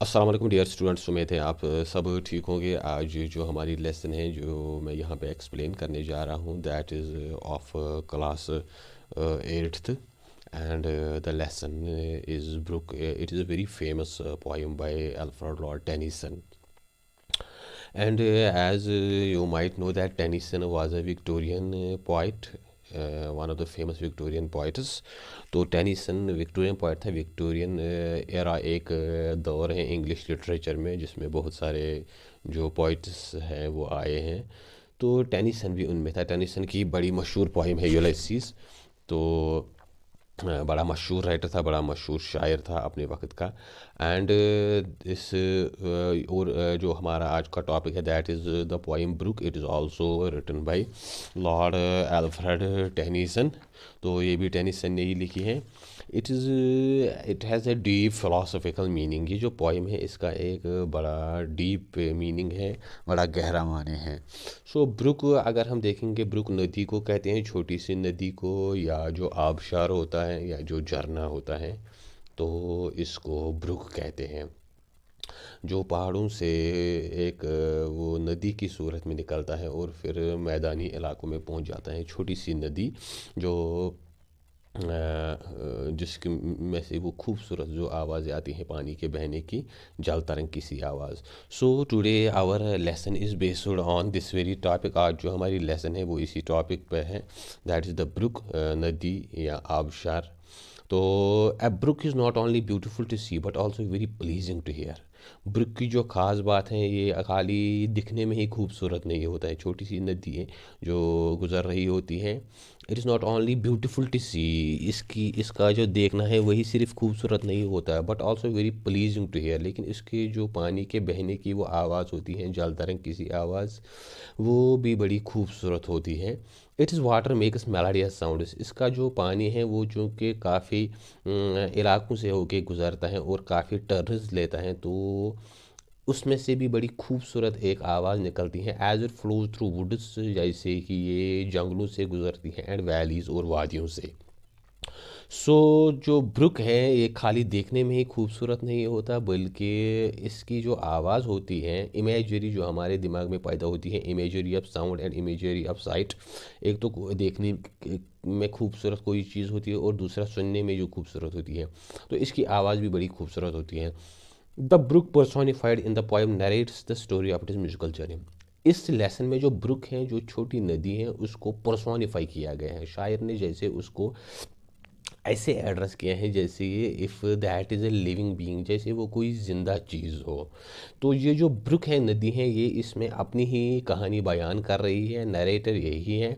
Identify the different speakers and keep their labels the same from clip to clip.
Speaker 1: अस्सलाम वालेकुम dear students, उम्मीद है आप सब ठीक होंगे। आज जो हमारी लेसन है जो मैं यहाँ पे एक्सप्लेन करने जा रहा हूँ that is of class 8th and the lesson is brook. It is a very famous poem by Alfred Lord Tennyson and as you might know that Tennyson was a Victorian poet, one of the famous Victorian poets। तो Tennyson Victorian poet था। Victorian era एक दौर है English literature में जिसमें बहुत सारे जो पोइट्स हैं वो आए हैं। तो टेनिसन भी उनमें था। टेनिसन की बड़ी मशहूर पोइम है यूलिसीज। तो बड़ा मशहूर राइटर था, बड़ा मशहूर शायर था अपने वक्त का। एंड इस और जो हमारा आज का टॉपिक है that is the poem brook. It is also written by Lord Alfred Tennyson. तो ये भी टेनिसन ने ही लिखी है। It has a deep philosophical meaning. ये जो पोएम है इसका एक बड़ा डीप मीनिंग है, बड़ा गहरा माने है। सो ब्रुक अगर हम देखेंगे, ब्रुक नदी को कहते हैं, छोटी सी नदी को, या जो आबशार होता है या जो झरना होता है तो इसको ब्रुक कहते हैं। जो पहाड़ों से एक वो नदी की सूरत में निकलता है और फिर मैदानी इलाकों में पहुंच जाता है। छोटी सी नदी जो जिसकी में से वो खूबसूरत जो आवाज़ें आती हैं पानी के बहने की, जल तरंग की सी आवाज़। So today our lesson is based on this very topic. आज जो हमारी लेसन है वो इसी टॉपिक पे है, दैट इज़ द ब्रुक, नदी या आबशार। तो a brook is not only beautiful to see but also very pleasing to hear. Brook की जो ख़ास बात है ये खाली दिखने में ही खूबसूरत नहीं होता है। छोटी सी नदी है जो गुज़र रही होती है। It is not only beautiful to see, इसका जो देखना है वही सिर्फ खूबसूरत नहीं होता है but also very pleasing to hear. लेकिन इसके जो पानी के बहने की वो आवाज़ होती है, जल तरंग की सी आवाज़, वो भी बड़ी खूबसूरत होती है। It is water makes melodious sound. इसका जो पानी है वो चूँकि काफ़ी इलाकों से होके गुज़रता है और काफ़ी टर्न्स लेता है, तो उसमें से भी बड़ी खूबसूरत एक आवाज़ निकलती है as it flows through woods, जैसे कि ये जंगलों से गुज़रती है एंड वैलीज़ और वादियों से। सो जो ब्रुक है ये खाली देखने में ही खूबसूरत नहीं होता बल्कि इसकी जो आवाज़ होती है, इमेजरी जो हमारे दिमाग में पैदा होती है, imagery of sound and imagery of site. एक तो देखने में खूबसूरत कोई चीज़ होती है और दूसरा सुनने में जो खूबसूरत होती है, तो इसकी आवाज़ भी बड़ी खूबसूरत होती है। The brook personified in the poem narrates the story of its musical journey. इस लेसन में जो ब्रुक है, जो छोटी नदी है, उसको पर्सोनिफाई किया गया है। शायर ने जैसे उसको ऐसे एड्रेस किए हैं जैसे ये if that is a living being, जैसे वो कोई ज़िंदा चीज़ हो। तो ये जो ब्रुक है, नदी है, ये इसमें अपनी ही कहानी बयान कर रही है। नरेटर यही है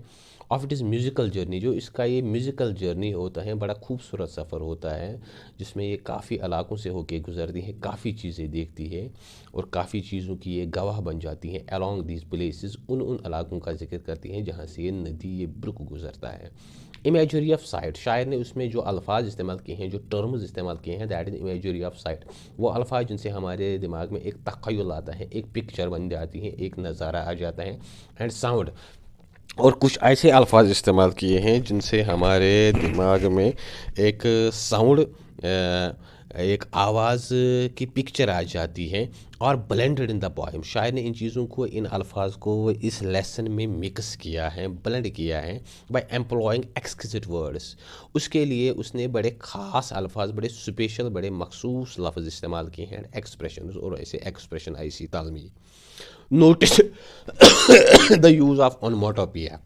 Speaker 1: of it is musical journey. जो इसका ये म्यूज़िकल जर्नी होता है, बड़ा खूबसूरत सफ़र होता है जिसमें ये काफ़ी इलाकों से होके गुजरती है, काफ़ी चीज़ें देखती है और काफ़ी चीज़ों की ये गवाह बन जाती हैं। अलॉन्ग दीज प्लेसेस, उन उन इलाकों का जिक्र करती हैं जहाँ से ये नदी, ये ब्रुक गुजरता है। इमेजरी ऑफ साइट, शायर ने उसमें जो अल्फाज इस्तेमाल किए हैं, जो टर्म्स इस्तेमाल किए हैं, that is imagery of site. वो अल्फाज जिनसे हमारे दिमाग में एक तख़य्युल आता है, एक पिक्चर बन जाती है, एक नज़ारा आ जाता है। एंड साउंड, और कुछ ऐसे अल्फाज इस्तेमाल किए हैं जिनसे हमारे दिमाग में एक साउंड, एक आवाज़ की पिक्चर आ जाती है। और ब्लेंडेड इन द पोएम, शायर ने इन चीज़ों को, इन अल्फाज को इस लेसन में मिक्स किया है, ब्लेंड किया है बाय एम्प्लॉइंग एक्सक्विजिट वर्ड्स। उसके लिए उसने बड़े ख़ास अल्फाज, बड़े स्पेशल, बड़े मखसूस लफ्ज़ इस्तेमाल किए हैं, एक्सप्रेशन, और ऐसे एक्सप्रेशन ऐसी तालमी। Notice the use of onomatopoeia,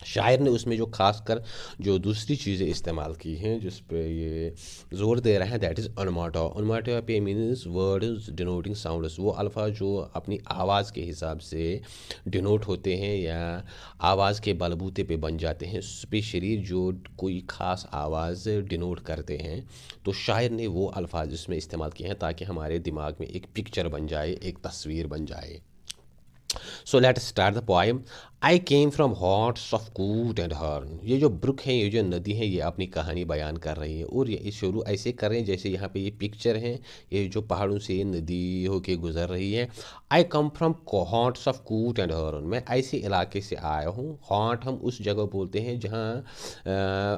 Speaker 1: शायर ने उसमें जो खासकर जो दूसरी चीज़ें इस्तेमाल की हैं जिस पे ये ज़ोर दे रहे हैं, that is onomatopoeia means words denoting sounds. वो अल्फाज जो अपनी आवाज़ के हिसाब से डिनोट होते हैं या आवाज़ के बलबूते पे बन जाते हैं, स्पेशली जो कोई ख़ास आवाज़ डिनोट करते हैं, तो शायर ने वो अल्फाज इसमें इस्तेमाल किए हैं ताकि हमारे दिमाग में एक पिक्चर बन जाए, एक तस्वीर बन जाए। So let's start the poem. I came from hots of कूट एंड हर्न। ये जो ब्रुक है, ये जो नदी है, ये अपनी कहानी बयान कर रही है और ये शुरू ऐसे कर रहे हैं जैसे यहाँ पे ये पिक्चर है, ये जो पहाड़ों से ये नदी होके गुजर रही है। आई कम फ्रॉम हॉट्स ऑफ कूट एंड हर्न। मैं ऐसे इलाके से आया हूँ। हॉट हम उस जगह बोलते हैं जहाँ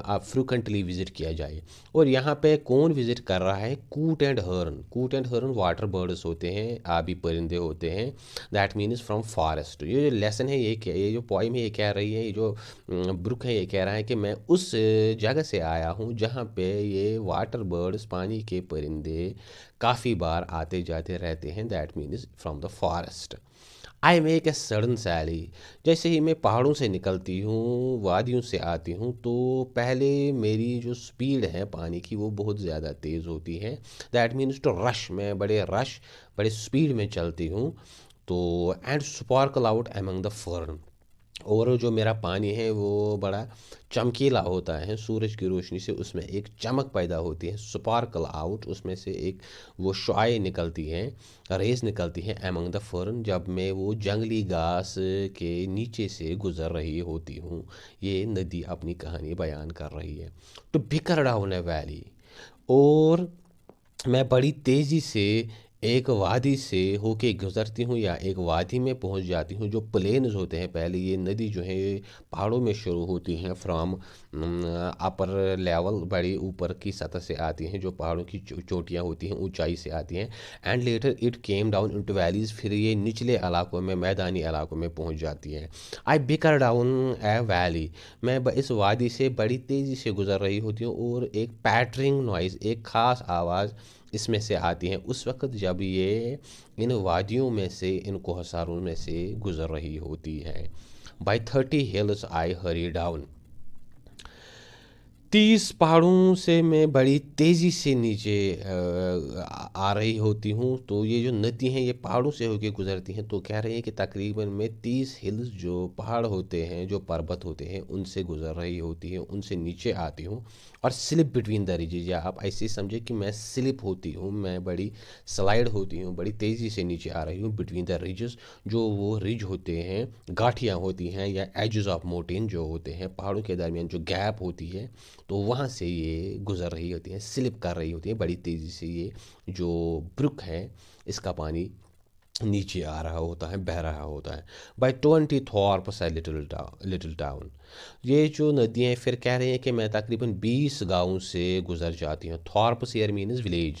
Speaker 1: आप फ्रिक्वेंटली विज़िट किया जाए। और यहाँ पे कौन विज़िट कर रहा है? कूट एंड हर्न। कूट एंड हर्न वाटर बर्ड्स होते हैं, आबी परिंदे होते हैं। That means from forest. ये जो लेसन है, ये जो पोइम है, ये कह रही है, ये जो ब्रुक है, ये कह रहा है कि मैं उस जगह से आया हूँ जहाँ पे ये वाटर बर्ड्स, पानी के परिंदे काफ़ी बार आते जाते रहते हैं। That means from the forest. I make a sudden sally. जैसे ही मैं पहाड़ों से निकलती हूँ, वादियों से आती हूँ, तो पहले मेरी जो स्पीड है पानी की वो बहुत ज़्यादा तेज़ होती है। That means to rush. मैं बड़े स्पीड में चलती हूँ। तो and sparkle out among the fern. और जो मेरा पानी है वो बड़ा चमकीला होता है, सूरज की रोशनी से उसमें एक चमक पैदा होती है। स्पार्कल आउट, उसमें से एक वो शुआएं निकलती हैं, रेस निकलती हैं एमंग द फर्न, जब मैं वो जंगली घास के नीचे से गुजर रही होती हूँ। ये नदी अपनी कहानी बयान कर रही है। To bicker down a valley. और मैं बड़ी तेज़ी से एक वादी से होके गुज़रती हूँ या एक वादी में पहुँच जाती हूँ। जो प्लेन्स होते हैं, पहले ये नदी जो है ये पहाड़ों में शुरू होती हैं फ्रॉम अपर लेवल, बड़ी ऊपर की सतह से आती हैं, जो पहाड़ों की चोटियाँ होती हैं, ऊंचाई से आती हैं। And later it came down into valleys. फिर ये निचले इलाकों में, मैदानी इलाकों में पहुँच जाती हैं। आई बिकर डाउन ए वैली। मैं इस वादी से बड़ी तेज़ी से गुज़र रही होती हूँ और एक पैटरिंग नॉइज़, एक ख़ास आवाज़ इसमें से आती हैं उस वक्त जब ये इन वादियों में से, इन कोहसारों में से गुज़र रही होती है। By 30 hills I Hari down. 30 पहाड़ों से मैं बड़ी तेज़ी से नीचे आ रही होती हूँ। तो ये जो नदी हैं ये पहाड़ों से होके गुजरती हैं। तो कह रहे हैं कि तकरीबन मैं 30 हिल्स, जो पहाड़ होते हैं, जो पर्वत होते हैं, उनसे गुजर रही होती है, उनसे नीचे आती हूँ। और स्लिप बिटवीन द रिजेज, या आप ऐसे समझे कि मैं स्लिप होती हूँ, मैं बड़ी स्लाइड होती हूँ, बड़ी तेज़ी से नीचे आ रही हूँ। बिटवीन द रिजेस, जो वो रिज होते हैं, गाठियाँ होती हैं, या एजेस ऑफ माउंटेन जो होते हैं, पहाड़ों के दरमियान जो गैप होती है, तो वहाँ से ये गुज़र रही होती हैं, स्लिप कर रही होती हैं बड़ी तेज़ी से। ये जो ब्रुक है, इसका पानी नीचे आ रहा होता है, बह रहा होता है। बाई 20 थॉर्प्स है लिटिल टाउन। ये जो नदियाँ हैं, फिर कह रहे हैं कि मैं तकरीबन 20 गाँव से गुज़र जाती हूँ। थॉर्प्स हियर मीन्स विलेज।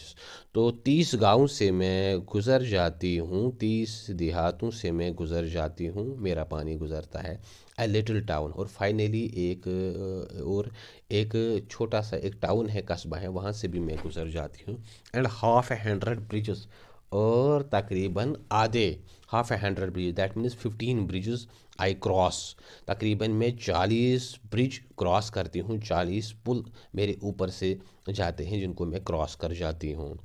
Speaker 1: तो 30 गाँव से मैं गुज़र जाती हूँ, 30 देहातों से मैं गुज़र जाती हूँ, मेरा पानी गुज़रता है। A little town. और फाइनली एक छोटा सा एक टाउन है, कस्बा है, वहाँ से भी मैं गुज़र जाती हूँ। And half A 100 bridges. और तकरीबन आधे, half A 100 bridge, that means 15 bridges I cross. तकरीबन मैं 40 ब्रिज क्रॉस करती हूँ, 40 पुल मेरे ऊपर से जाते हैं जिनको मैं क्रॉस कर जाती हूँ।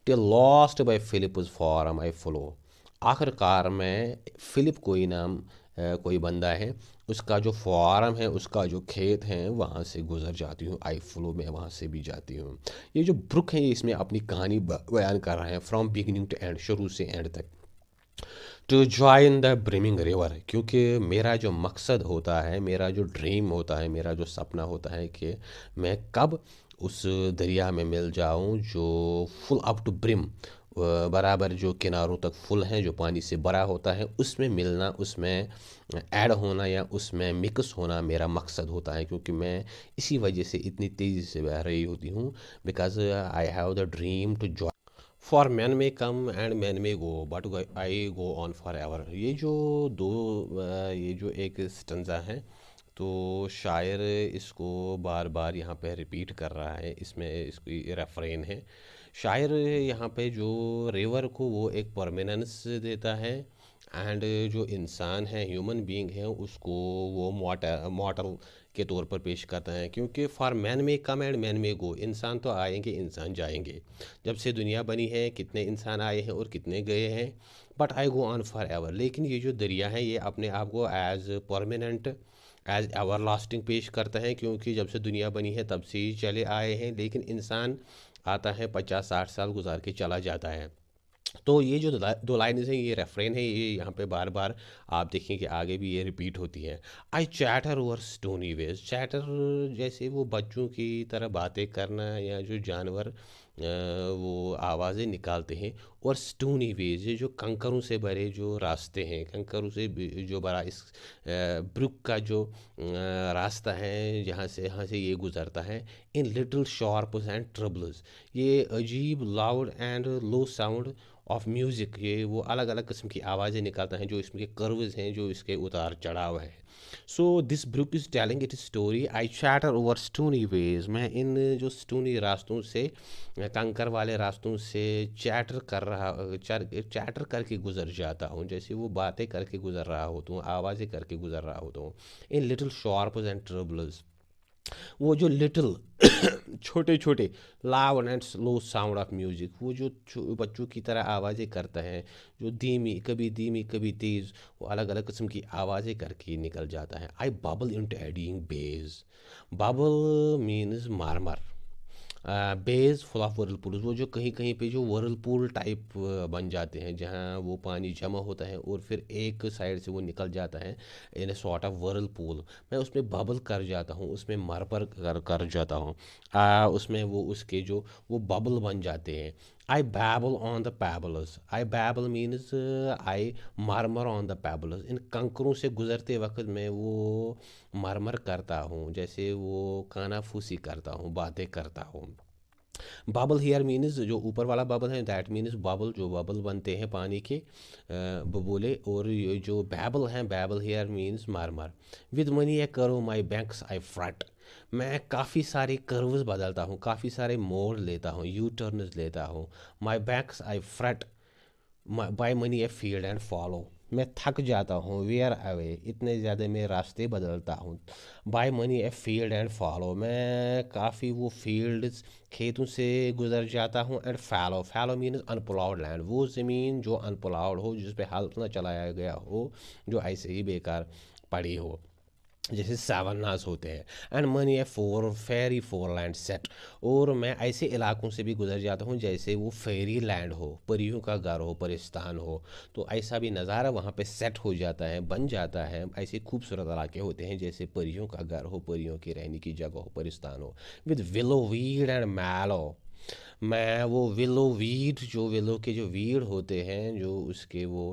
Speaker 1: Till lost by Philip's farm I flow. आखिरकार मैं, फिलिप कोई नाम कोई बंदा है, उसका जो फॉरम है, उसका जो खेत है, वहाँ से गुज़र जाती हूँ। आई फ्लो में वहाँ से भी जाती हूँ। ये जो ब्रुक है, ये इसमें अपनी कहानी बयान कर रहे हैं फ्रॉम बिगिनिंग टू एंड, शुरू से एंड तक। To join the brimming river, क्योंकि मेरा जो मकसद होता है, मेरा जो ड्रीम होता है, मेरा जो सपना होता है कि मैं कब उस दरिया में मिल जाऊं जो फुल अप टू ब्रिम, बराबर जो किनारों तक फुल हैं, जो पानी से भरा होता है, उसमें मिलना, उसमें ऐड होना या उसमें मिक्स होना मेरा मकसद होता है। क्योंकि मैं इसी वजह से इतनी तेज़ी से बह रही होती हूँ, because I have the dream to. For men may come and men में go but I go on for ever. ये जो दो ये जो एक स्टंजा है, तो शायर इसको बार बार यहाँ पे रिपीट कर रहा है, इसमें इसकी रेफरेन है। शायर यहाँ पे जो रिवर को वो एक परमानेंस देता है, एंड जो इंसान है, ह्यूमन बीइंग है, उसको वो मॉटल के तौर पर पेश करता है। क्योंकि for men may come and men में गो, इंसान तो आएंगे, इंसान जाएंगे। जब से दुनिया बनी है, कितने इंसान आए हैं और कितने गए हैं, but I go on for ever. लेकिन ये जो दरिया है, ये अपने आप को as permanent, as ever lasting पेश करता है। क्योंकि जब से दुनिया बनी है तब से ही चले आए हैं, लेकिन इंसान आता है, 50-60 साल गुजार के चला जाता है। तो ये जो दो लाइन्स हैं, ये रेफरेन है, ये यहाँ पे बार बार आप देखें कि आगे भी ये रिपीट होती है। I chatter over stony ways, chatter जैसे वो बच्चों की तरह बातें करना, या जो जानवर वो आवाज़ें निकालते हैं। और स्टोनी वेज, ये जो कंकरों से भरे जो रास्ते हैं, कंकरों से जो भरा इस ब्रुक का जो रास्ता है, यहाँ से ये गुज़रता है। In little sharps and troubles, ये अजीब loud and low sound of music, ये वो अलग अलग किस्म की आवाज़ें निकालता है, जो इसमें के कर्व्स हैं, जो इसके उतार चढ़ाव हैं। So this brook is telling it story, I chatter over stony ways, मैं इन जो स्टोनी रास्तों से, कंकर वाले रास्तों से चैटर करके गुजर जाता हूँ, जैसे वो बातें करके गुजर रहा होता हूँ, आवाज़ें करके गुजर रहा होता हूँ। In little sharps and troubles, वो जो लिटिल छोटे छोटे loud and slow sound of music, वो जो बच्चों की तरह आवाज़ें करता है, जो धीमी कभी तेज़, वो अलग अलग किस्म की आवाज़ें करके निकल जाता है। I bubble into eddying bays, bubble means murmur, bays full of whirlpool, वो जो कहीं कहीं पे जो वर्लपूल टाइप बन जाते हैं, जहाँ वो पानी जमा होता है और फिर एक साइड से वो निकल जाता है इन ए सॉर्ट ऑफ वर्लपूल, मैं उसमें बबल कर जाता हूँ, उसमें मरपर कर जाता हूँ। उसमें वो उसके जो वो बबल बन जाते हैं। I babble on the pebbles, I babble means I murmur on the pebbles, इन कंकरों से गुजरते वक्त मैं वो मरमर करता हूँ, जैसे वो कानाफूसी करता हूँ, बातें करता हूँ। बबल हेयर मीन्स जो ऊपर वाला बबल है, दैट मीन्स बबल, जो बबल बनते हैं पानी के बबूले। और ये जो बैबल हैं, babble here means murmur. With many a curve my banks I fruit, मैं काफ़ी सारे कर्व्स बदलता हूँ, काफ़ी सारे मोड़ लेता हूँ, यू टर्न्स लेता हूँ। My banks I fret, by many a field and fallow, मैं थक जाता हूँ। वेयर अवे, इतने ज़्यादा मैं रास्ते बदलता हूँ। By many a field and fallow, मैं काफ़ी वो फील्ड्स खेतों से गुजर जाता हूँ। And fallow, fallow means unploughed land, वो ज़मीन जो अनप्लाउड हो, जिस पे हल ना चलाया गया हो, जो ऐसे ही बेकार पड़ी हो, जैसे सावन्नास होते हैं। And many a for fairy foreland set, और मैं ऐसे इलाकों से भी गुजर जाता हूँ जैसे वो फेरी लैंड हो, परियों का घर हो, परिस्तान हो, तो ऐसा भी नज़ारा वहाँ पे सेट हो जाता है, बन जाता है। ऐसे खूबसूरत इलाके होते हैं जैसे परियों का घर हो, परियों की रहने की जगह हो, परिस्तान हो। विद विलो वीड एंड मैलो, मैं वो विलो वीड, जो विलो के जो वीड होते हैं, जो उसके वो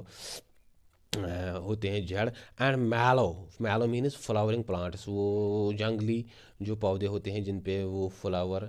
Speaker 1: होते हैं जड़। एंड मैलो, मैलो मीन्स फ्लावरिंग प्लांट्स, वो जंगली जो पौधे होते हैं जिन पे वो फ्लावर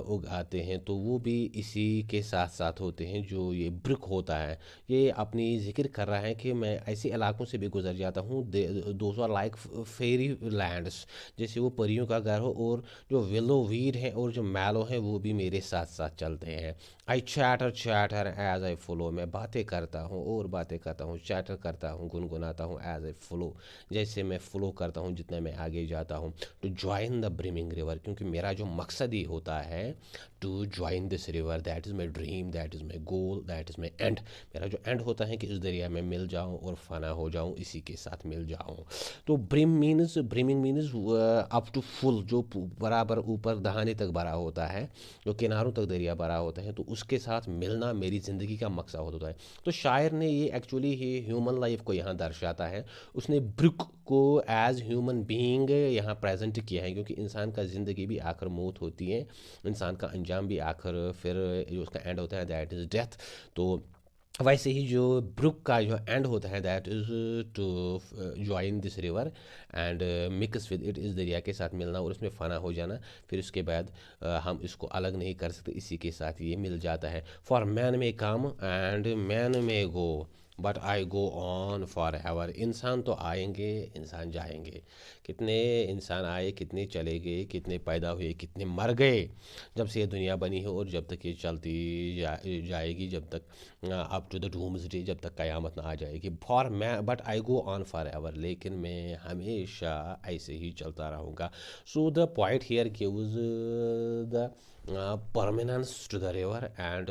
Speaker 1: उग आते हैं, तो वो भी इसी के साथ साथ होते हैं। जो ये ब्रुक होता है, ये अपनी जिक्र कर रहा है कि मैं ऐसे इलाकों से भी गुजर जाता हूँ, those are like fairy lands, जैसे वो परियों का घर हो। और जो विलो वीड है और जो मैलो है, वो भी मेरे साथ साथ चलते हैं। I chatter chatter as I flow, मैं बातें करता हूँ और बातें करता हूँ, चैटर करता हूँ, गुनगुनाता हूँ, एज आई फ्लो, जैसे मैं फ्लो करता हूँ, जितना मैं आगे जाता हूँ। To join the brimming river, क्योंकि मेरा जो मकसद ही होता है to join this river, that is my dream, that is my goal, that is my end, मेरा जो एंड होता है कि इस दरिया में मिल जाऊँ और फना हो जाऊँ, इसी के साथ मिल जाऊँ। तो brimming means up to full, जो बराबर ऊपर दहाने तक भरा होता है, जो किनारों तक दरिया भरा होता है, तो उसके साथ मिलना मेरी ज़िंदगी का मकसद होता है। तो शायर ने ये एक्चुअली ही ह्यूमन लाइफ को यहाँ दर्शाता है। उसने ब्रुक को एज ह्यूमन बीइंग यहाँ प्रेजेंट किया है, क्योंकि इंसान का ज़िंदगी भी आखिर मौत होती है, इंसान का अंजाम भी आखिर फिर जो उसका एंड होता है दैट इज़ डेथ। तो वैसे ही जो ब्रुक का जो एंड होता है that is to join this river and mix with it, इस दरिया के साथ मिलना और उसमें फ़ना हो जाना। फिर उसके बाद हम इसको अलग नहीं कर सकते, इसी के साथ ये मिल जाता है। For men may come and men में go, but I go on for ever, इंसान तो आएंगे, इंसान जाएंगे, कितने इंसान आए, कितने चले गए, कितने पैदा हुए, कितने मर गए, जब से ये दुनिया बनी है और जब तक ये चलती जाएगी, जब तक up to the doomsday, जब तक क़यामत ना आ जाएगी। For men but I go on for ever, लेकिन मैं हमेशा ऐसे ही चलता रहूँगा। So the point here gives the permanence to the river and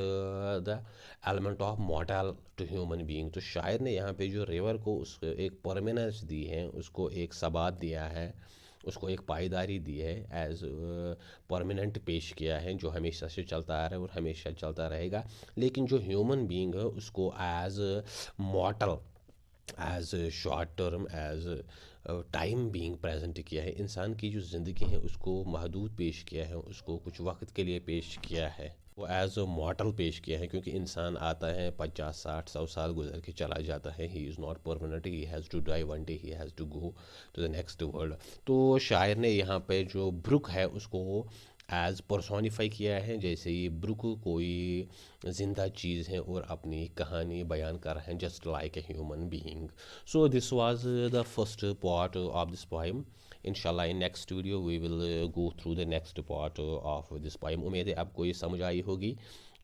Speaker 1: the element of mortal to human being. तो शायर ने यहाँ पे जो रिवर को उसको एक परमानेंस दी है, उसको एक सबात दिया है, उसको एक पायदारी दी है, एज परमानेंट पेश किया है, जो हमेशा से चलता आ रहा है और हमेशा चलता रहेगा। लेकिन जो ह्यूमन बीइंग है उसको as mortal, as short term, as time being present किया है। इंसान की जो ज़िंदगी है उसको महदूद पेश किया है, उसको कुछ वक्त के लिए पेश किया है, वो एज अ मॉर्टल पेश किया है। क्योंकि इंसान आता है 50 60 100 साल गुजर के चला जाता है, he is not permanent, he has to die one day, he has to go to the next world. तो शायर ने यहाँ पे जो ब्रुक है उसको एज पर्सोनिफाई किया है, जैसे ये ब्रुक कोई ज़िंदा चीज़ है और अपनी कहानी बयान कर रहे हैं, just like a human being. So this was the first part of this poem. इंशाल्लाह in next video we will go through the next part of this poem. उम्मीद है आपको ये समझ आई होगी।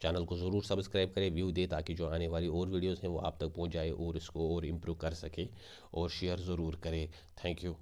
Speaker 1: चैनल को ज़रूर सब्सक्राइब करें, व्यू दे, ताकि जो आने वाली और वीडियोस हैं वो आप तक पहुंच जाए और इसको और इम्प्रूव कर सके, और शेयर ज़रूर करें। Thank you.